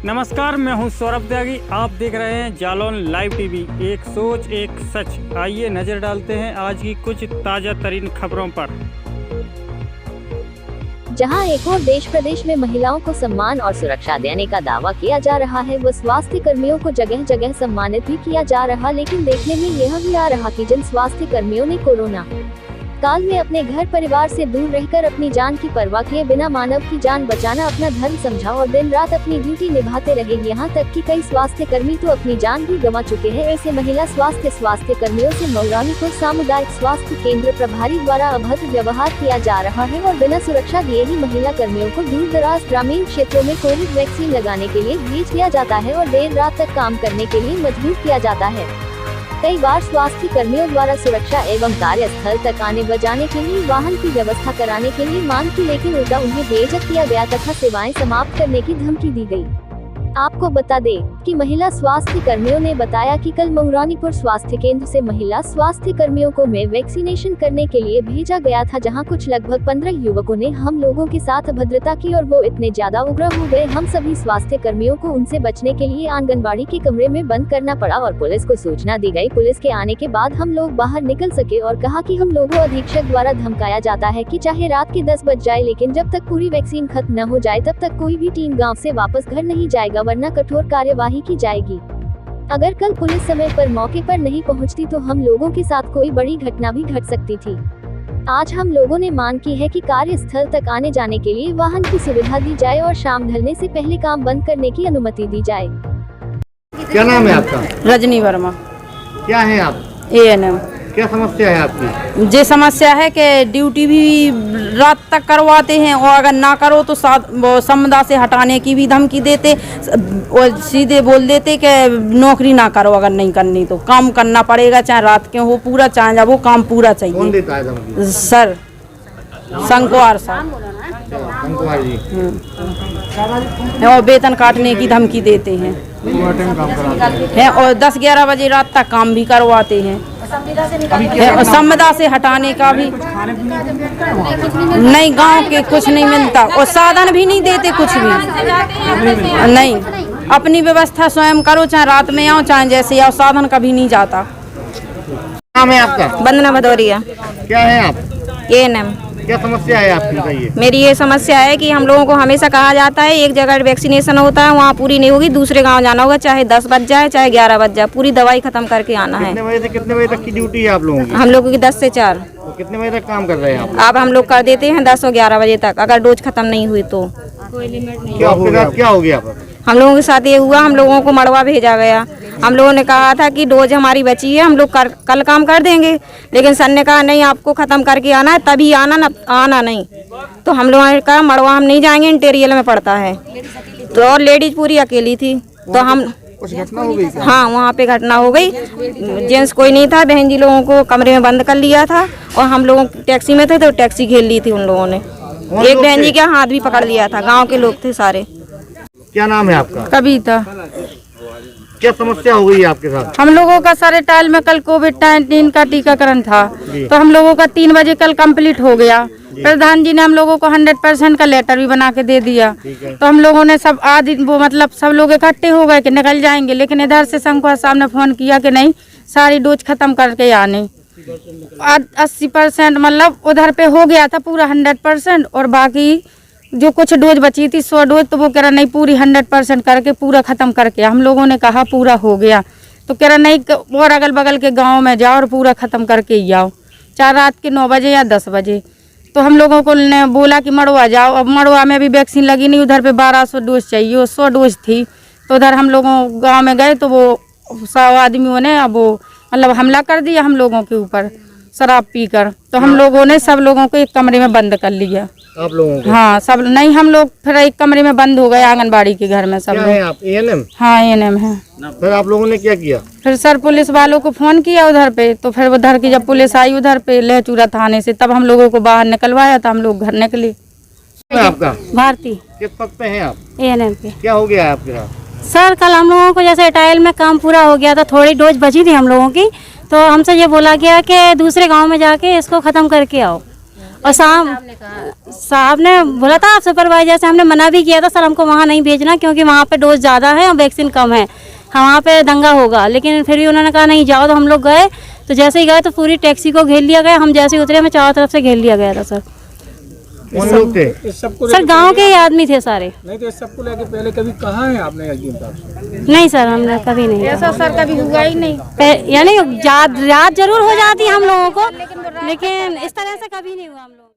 नमस्कार, मैं हूं सौरभ त्यागी। आप देख रहे हैं जालौन लाइव टीवी। एक सोच एक सच। आइए नजर डालते हैं आज की कुछ ताजा तरीन खबरों पर। जहां एक और देश प्रदेश में महिलाओं को सम्मान और सुरक्षा देने का दावा किया जा रहा है, वो स्वास्थ्य कर्मियों को जगह जगह सम्मानित भी किया जा रहा, लेकिन देखने में यह भी आ रहा कि जिन स्वास्थ्य कर्मियों ने कोरोना काल में अपने घर परिवार से दूर रहकर अपनी जान की परवाह किए बिना मानव की जान बचाना अपना धर्म समझा और दिन रात अपनी ड्यूटी निभाते रहे, यहाँ तक कि कई स्वास्थ्य कर्मी तो अपनी जान भी गंवा चुके हैं। ऐसे महिला स्वास्थ्य कर्मियों से मौलानीपुर सामुदायिक स्वास्थ्य केंद्र प्रभारी द्वारा अभद्र व्यवहार किया जा रहा है और बिना सुरक्षा दिए ही महिला कर्मियों को दूर दराज ग्रामीण क्षेत्रों में कोविड वैक्सीन लगाने के लिए भेज दिया जाता है और देर रात तक काम करने के लिए मजबूर किया जाता है। कई बार स्वास्थ्य कर्मियों द्वारा सुरक्षा एवं कार्यस्थल तक आने व जाने के लिए वाहन की व्यवस्था कराने के लिए मांग की, लेकिन उल्टा उन्हें बेइज्जत किया गया तथा सेवाएं समाप्त करने की धमकी दी गई। आपको बता दें कि महिला स्वास्थ्य कर्मियों ने बताया कि कल मौलानीपुर स्वास्थ्य केंद्र से महिला स्वास्थ्य कर्मियों को में वैक्सीनेशन करने के लिए भेजा गया था, जहां कुछ लगभग 15 युवकों ने हम लोगों के साथ अभद्रता की और वो इतने ज्यादा उग्र हो गए, हम सभी स्वास्थ्य कर्मियों को उनसे बचने के लिए आंगनबाड़ी के कमरे में बंद करना पड़ा और पुलिस को सूचना दी गई। पुलिस के आने के बाद हम लोग बाहर निकल सके और कहा कि हम लोगों अधीक्षक द्वारा धमकाया जाता है कि चाहे रात के 10 बज जाए, लेकिन जब तक पूरी वैक्सीन खत्म न हो जाए तब तक कोई भी टीम गाँव से वापस घर नहीं जाएगा, वरना कठोर कार्यवाही की जाएगी। अगर कल पुलिस समय पर मौके पर नहीं पहुंचती तो हम लोगों के साथ कोई बड़ी घटना भी घट सकती थी। आज हम लोगों ने मांग की है कि कार्यस्थल तक आने जाने के लिए वाहन की सुविधा दी जाए और शाम ढलने से पहले काम बंद करने की अनुमति दी जाए। क्या नाम है आपका? रजनी वर्मा। क्या है आप? ANM। क्या समस्या है आपकी? जे समस्या है कि ड्यूटी भी रात तक करवाते हैं और अगर ना करो तो संविदा से हटाने की भी धमकी देते और सीधे बोल देते कि नौकरी ना करो, अगर नहीं करनी तो काम करना पड़ेगा, चाहे रात के हो पूरा, चाहे जब वो काम पूरा चाहिए। कौन देता है धमकी? सर शंकुवार साहब शंकुवार जी। और वेतन काटने की धमकी देते हैं और 10-11 बजे रात तक काम भी करवाते हैं और संविदा से हटाने का भी नहीं, गांव के कुछ नहीं मिलता और साधन भी नहीं देते, कुछ भी नहीं। अपनी व्यवस्था स्वयं करो, चाहे रात में आओ चाहे जैसे आओ, साधन कभी नहीं जाता। नाम है आपका? वंदना भदौरिया। क्या है आप? ANM। क्या समस्या है आपकी, बताइए। मेरी ये समस्या है कि हम लोगों को हमेशा कहा जाता है एक जगह वैक्सीनेशन होता है, वहाँ पूरी नहीं होगी, दूसरे गांव जाना होगा, चाहे 10 बज जाए चाहे 11 बज जाए, पूरी दवाई खत्म करके आना है। कितने बजे से कितने बजे तक की ड्यूटी है आप लोगों की? हम लोगों की 10 से 4। तो कितने बजे तक काम कर रहे हैं आप? अब हम लोग कर देते हैं 10 और 11 बजे तक, अगर डोज खत्म नहीं हुई तो। क्या हो गया? क्या हो गया? हम लोगों के साथ ये हुआ, हम लोगों को मड़वा भेजा गया। हम लोगों ने कहा था कि डोज हमारी बची है, हम लोग कल काम कर देंगे, लेकिन सर ने कहा नहीं, आपको खत्म करके आना है, तभी आना नहीं। तो हम लोगों ने कहा मड़वा हम नहीं जाएंगे, इंटीरियल में पड़ता है। तो और लेडीज पूरी अकेली थी, तो हम कुछ घटना हो गई? हाँ, वहाँ पे घटना हो गई। जेंट्स कोई नहीं था, बहन जी लोगों को कमरे में बंद कर लिया था और हम लोग टैक्सी में थे तो टैक्सी घेर ली थी उन लोगों ने। एक बहन जी का हाथ भी पकड़ लिया था, गाँव के लोग थे सारे। क्या नाम है आपका? कविता। क्या समस्या हो गई आपके साथ? हम लोगों का सारे टाइल में कल कोविड-19 का टीकाकरण था, तो हम लोगों का 3 बजे कल कंप्लीट हो गया। प्रधान जी ने हम लोगों को 100% का लेटर भी बना के दे दिया। तो हम लोगों ने सब सब लोग इकट्ठे हो गए कि निकल जाएंगे, लेकिन इधर से शंकुवार साहब ने फोन किया कि नहीं, सारी डोज खत्म करके आने। 80% मतलब उधर पे हो गया था पूरा 100%, और बाकी जो कुछ डोज बची थी 100 डोज, तो वो कह रहा नहीं पूरी 100% करके पूरा खत्म करके। हम लोगों ने कहा पूरा हो गया, तो कह रहा नहीं, और अगल बगल के गांव में जाओ और पूरा खत्म करके ही आओ, चाहे रात के 9 बजे या 10 बजे। तो हम लोगों को ने बोला कि मड़वा जाओ। अब मड़वा में भी वैक्सीन लगी नहीं, उधर पे 1200 डोज चाहिए और 100 डोज थी। तो उधर हम लोगों गाँव में गए तो वो 100 आदमियों ने अब वो मतलब हमला कर दिया हम लोगों के ऊपर शराब पीकर। तो हम लोगों ने सब लोगों को एक कमरे में बंद कर लिया। आप लोगों को? हाँ, सब नहीं, हम लोग फिर एक कमरे में बंद हो गए आंगनबाड़ी के घर में सब लोग। है आप ANM? हाँ, ANM है। फिर आप लोगों ने क्या किया? फिर सर पुलिस वालों को फोन किया उधर पे, तो फिर उधर की जब पुलिस आई उधर पे लहचूरा थाने से, तब हम लोगों को बाहर निकलवाया था, हम लोग घर निकले। आपका? भारती। किस पद पे हैं आप? ANM पे। क्या हो गया है आपके साथ? सर कल हम लोगों को जैसे टाइल में काम पूरा हो गया था, थोड़ी डोज बची थी हम लोगों की, तो हमसे ये बोला गया कि दूसरे गांव में जाके इसको ख़त्म करके आओ। और साहब ने बोला था आप सुपरवाइजर से, हमने मना भी किया था सर हमको वहाँ नहीं भेजना क्योंकि वहाँ पे डोज ज़्यादा है और वैक्सीन कम है, वहाँ पे दंगा होगा। लेकिन फिर भी उन्होंने कहा नहीं जाओ, तो हम लोग गए। तो जैसे ही गए तो पूरी टैक्सी को घेर लिया गया, हम जैसे ही उतरे हमें चारों तरफ से घेर लिया गया था सर। कौन लोग थे? सर गांव के ही आदमी थे सारे। नहीं तो इस सबको लेके पहले कभी कहा है आपने एसडीएम साहब से? नहीं सर, हमने कभी नहीं। ऐसा सर कभी हुआ ही नहीं। यानी रात जरूर हो जाती हम लोगों को, लेकिन इस तरह से कभी नहीं हुआ हम लोग।